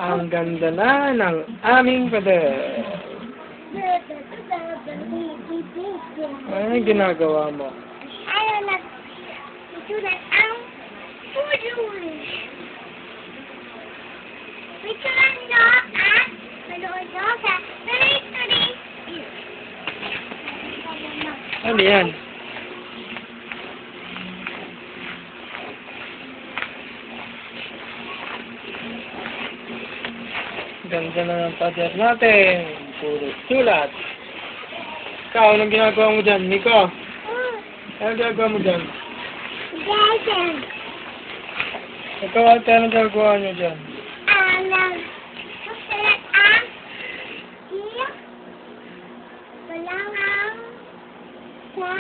Ang ganda na ng aming pader. Ano ginagawa mo? Itunan ang pudul. Itunan nyo at manood nyo sa Tuloy-Tuloy. Ano yan? Ganda na ng pader natin. Puro sulat. Ikaw, anong ginagawa mo dyan, Nico? Anong ginagawa mo dyan? Jason. Ikaw, ate, anong ginagawa nyo dyan? Susulat ang walang sa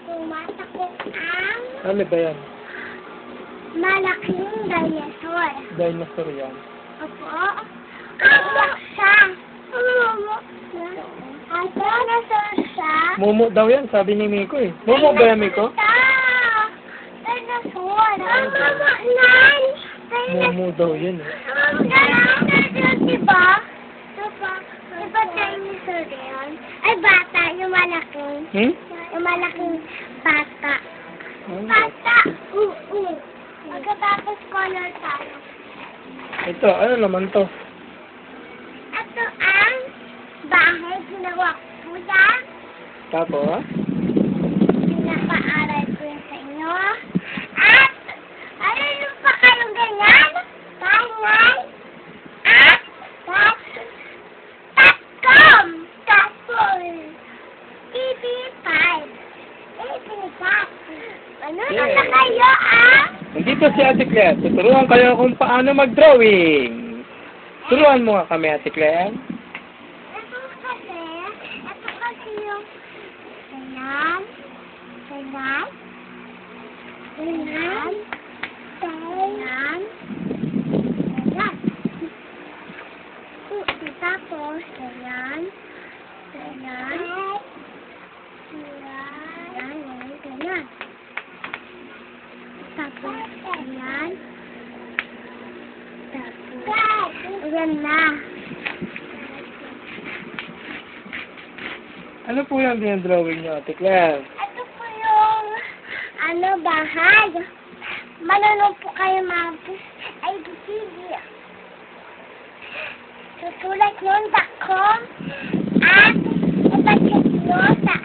tumatakot ang Ano ba yan? malaking dinosaur. Dinosaur yan. Opo. Ang baksa. Ang dinosaur siya. Momo daw yan, sabi ni Miko eh. Momo ba yan, Miko? Dinosaur. Ang mama nan. Momo daw yan eh. Diba? Diba dinosaur yan? Ay, bata. Yung malaking. Hmm? Yung malaking bata. Ano? Bata. Pagkatapos color tayo. Ito, ano naman to? Ito ang bahay ginawa ko yan. Tapos? Pinapaaral ko yun sa inyo. At, ano yung pa kayong ganyan? Ganyan. At, tatcom. Tapos, TV5. TV5. Ano na kayo, Nandito si Ate Claire. Tuturuan kayo kung paano mag-drawing. Turuan mo nga kami, Ate Claire. Ito kasi yung ganyan, ganyan, ganyan, ganyan, ganyan. Tapos, ganyan, ganyan, ganyan, ganyan. Tapos, ganyan. Tapos, ayan na. Ano po yung dinadrawing niyo, Ate Claire? Ito po yung, bahay. Manunong po kayo mga ABCD. Susulat nyo ang .com at ipacheck nyo sa